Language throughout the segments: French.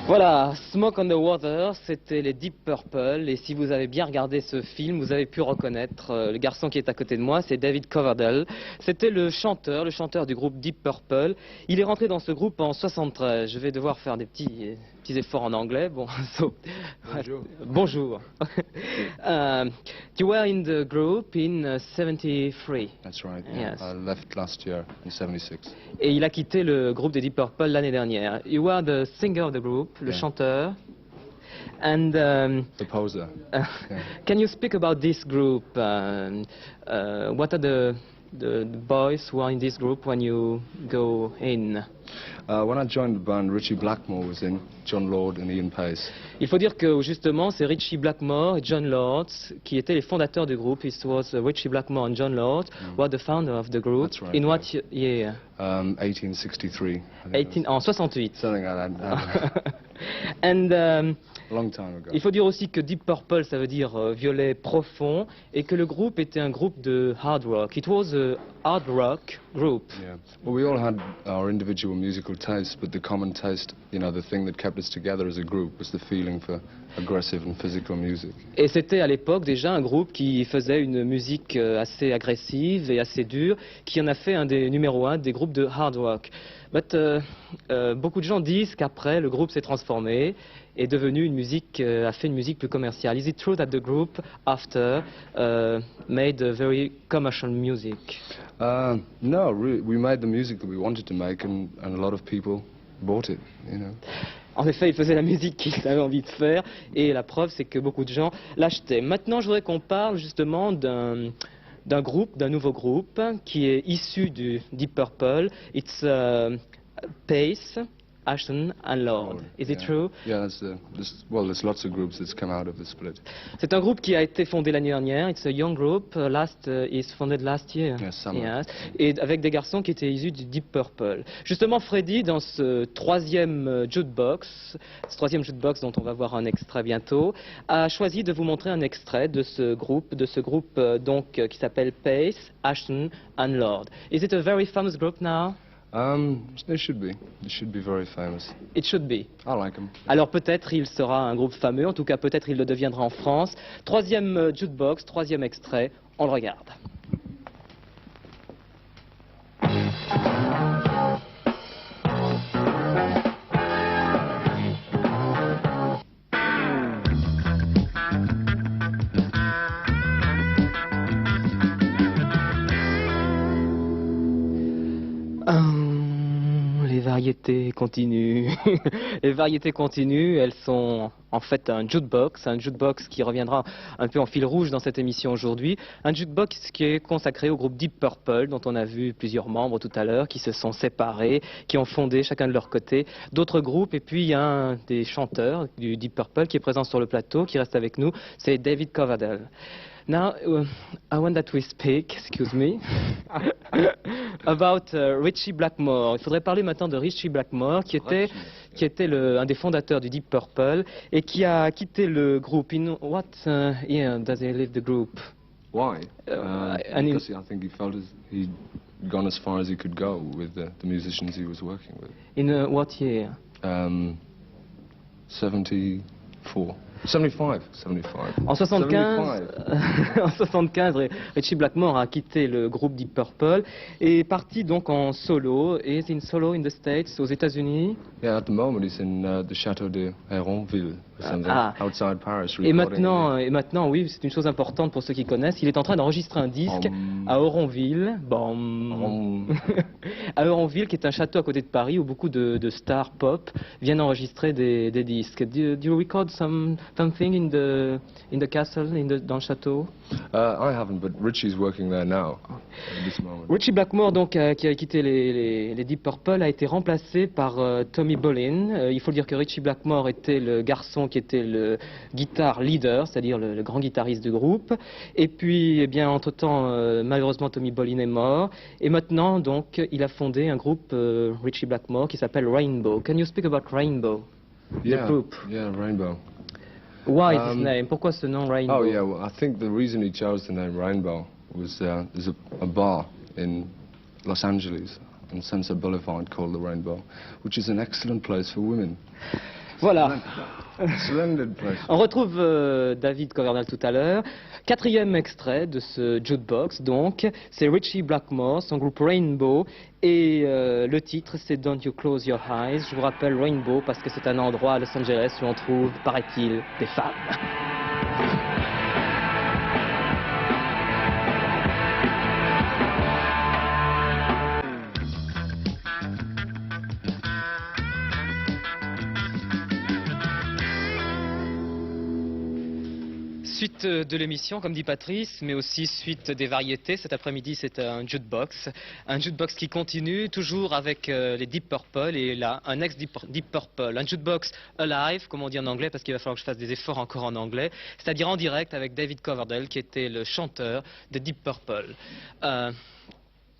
Voilà, Smoke on the Water, c'était les Deep Purple, et si vous avez bien regardé ce film, vous avez pu reconnaître le garçon qui est à côté de moi, c'est David Coverdale. C'était le chanteur du groupe Deep Purple. Il est rentré dans ce groupe en 73. Je vais devoir faire des petits efforts en anglais. Bon, Bonjour. Bonjour. You were in the group in 73. That's right. Yeah. Yes. I left last year in 76. Et il a quitté le groupe des Deep Purple l'année dernière. You were the singer of the group, le Yeah. chanteur. And The poser. Yeah. can you speak about this group? What are the boys who are in this group when you go in? When I joined the band, Richie Blackmore was in, John Lord and Ian Pace. Il faut dire que justement c'est Richie Blackmore et John Lord qui étaient les fondateurs du groupe. It was Richie Blackmore and John Lord were the founder of the group. That's right, In what yeah. year? 1863. I think it was. En 68. Something like that. And A long time ago. il faut dire aussi que Deep Purple, ça veut dire violet profond, et que le groupe était un groupe de hard rock. It was a hard rock group. Yeah. Well, we all had our individual musical tastes, but the common taste, you know, the thing that kept us together as a group was the feeling for aggressive and physical music. Et c'était à l'époque déjà un groupe qui faisait une musique assez agressive et assez dure, qui en a fait un des numéros 1 des groupes de hard rock. But, beaucoup de gens disent qu'après, le groupe s'est transformé, est devenu a fait une musique plus commerciale. Is it true that the group, after, made a very commercial music? No, really, we made the music that we wanted to make, and a lot of people bought it, you know. En effet, il faisait la musique qu'il avait envie de faire, et la preuve, c'est que beaucoup de gens l'achetaient. Maintenant, je voudrais qu'on parle justement d'un groupe, d'un nouveau groupe, qui est issu du Deep Purple. It's Pace, Ashton and Lord. Is it true? Yeah, there's lots of groups that's come out of the split. C'est un groupe qui a été fondé l'année dernière. It's a young group. Is founded last year. Yes, summer. Yes. Et avec des garçons qui étaient issus du Deep Purple. Justement, Freddy, dans ce troisième jukebox dont on va voir un extrait bientôt, a choisi de vous montrer un extrait de ce groupe donc qui s'appelle Pace, Ashton and Lord. Is it a very famous group now? They should be. They should be very famous. It should be. I like them. Alors peut-être il sera un groupe fameux, en tout cas peut-être il le deviendra en France. Troisième jukebox, troisième extrait, on le regarde. Les variétés continuent. Les variétés continuent, elles sont en fait un jukebox qui reviendra un peu en fil rouge dans cette émission aujourd'hui. Un jukebox qui est consacré au groupe Deep Purple, dont on a vu plusieurs membres tout à l'heure, qui se sont séparés, qui ont fondé chacun de leur côté d'autres groupes. Et puis il y a un des chanteurs du Deep Purple qui est présent sur le plateau, qui reste avec nous, c'est David Coverdale. Now, I want that we speak, excuse me, about Richie Blackmore. Il faudrait parler maintenant de Richie Blackmore, qui était un des fondateurs du Deep Purple et qui a quitté le groupe. In what year does he leave the group? Why? Because I think he felt he'd gone as far as he could go with the musicians he was working with. In what year? 74. 75. En 75, Richie Blackmore a quitté le groupe Deep Purple et est parti donc en solo. Is in solo in the States, aux États-Unis. Yeah, at the moment he's in the Château de Héronville, outside Paris. Et maintenant, oui, c'est une chose importante pour ceux qui connaissent. Il est en train d'enregistrer un disque à Auronville, à Auronville, qui est un château à côté de Paris où beaucoup de stars pop viennent enregistrer des disques. Do you record something in the castle, dans le château? I haven't, but Richie's working there now, at this moment. Richie Blackmore, donc, qui a quitté les Deep Purple, a été remplacé par Tommy Bolin. Il faut dire que Richie Blackmore était le garçon qui était le guitar leader, c'est-à-dire le grand guitariste du groupe. Et puis, eh bien, entre-temps, malheureusement, Tommy Bolin est mort. Et maintenant, donc, il a fondé un groupe, Richie Blackmore, qui s'appelle Rainbow. Can you speak about Rainbow, the group? Yeah, Rainbow. Why this name? Pourquoi ce nom Rainbow? Oh yeah, well, I think the reason he chose the name Rainbow was there's a bar in Los Angeles on Sunset Boulevard called the Rainbow, which is an excellent place for women. Voilà. Splendid place. On retrouve David Coverdale tout à l'heure. Quatrième extrait de ce jukebox, donc, c'est Richie Blackmore, son groupe Rainbow, et le titre c'est Don't You Close Your Eyes. Je vous rappelle Rainbow parce que c'est un endroit à Los Angeles où on trouve, paraît-il, des femmes. Suite de l'émission, comme dit Patrice, mais aussi suite des variétés. Cet après-midi, c'est un jukebox. Un jukebox qui continue, toujours avec les Deep Purple. Et là, un ex-Deep Purple. Un jukebox alive, comme on dit en anglais, parce qu'il va falloir que je fasse des efforts encore en anglais. C'est-à-dire en direct avec David Coverdale, qui était le chanteur de Deep Purple.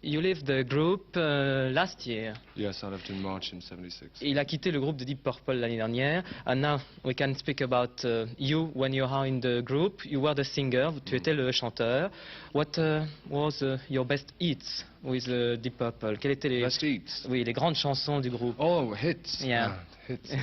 You left the group last year. Yes, I left in March in '76. Il a quitté le groupe de Deep Purple l'année dernière. And now we can speak about you when you are in the group. You were the singer, tu étais le chanteur. What was your best hits with Deep Purple? Quelles étaient les Best Eats. oui, les grandes chansons du groupe? Oh, hits. Yeah. Hits.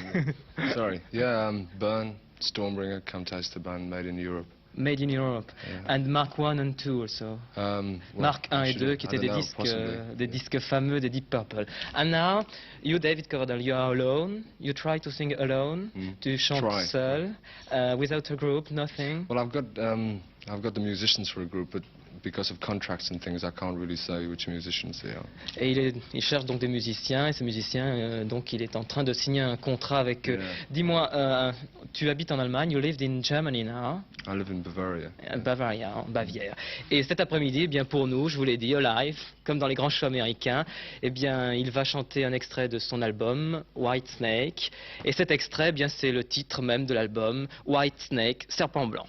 Sorry. Yeah, Burn, Stormbringer, Come Taste the Band, Made in Europe. Made in Europe. Yeah. And Mark 1 and 2 also. Well, Mark 1 et actually, 2 qui I étaient don't know, des disques fameux des Deep Purple. And now, you David Coverdale, you are alone. You try to sing alone. Tu chantes Try. seul, without a group, nothing. Well, I've got the musicians for a group, but because of contracts and things, I can't really say which musicians they are. Et il cherche donc des musiciens, et ces musiciens, donc il est en train de signer un contrat avec eux. Yeah. Dis-moi, tu habites en Allemagne, you lived in Germany now, I live in Bavaria. Bavaria, en Bavière. Et cet après-midi, eh bien pour nous, je vous l'ai dit, live, comme dans les grands shows américains, eh bien il va chanter un extrait de son album, White Snake. Et cet extrait, eh bien c'est le titre même de l'album, White Snake, Serpent Blanc.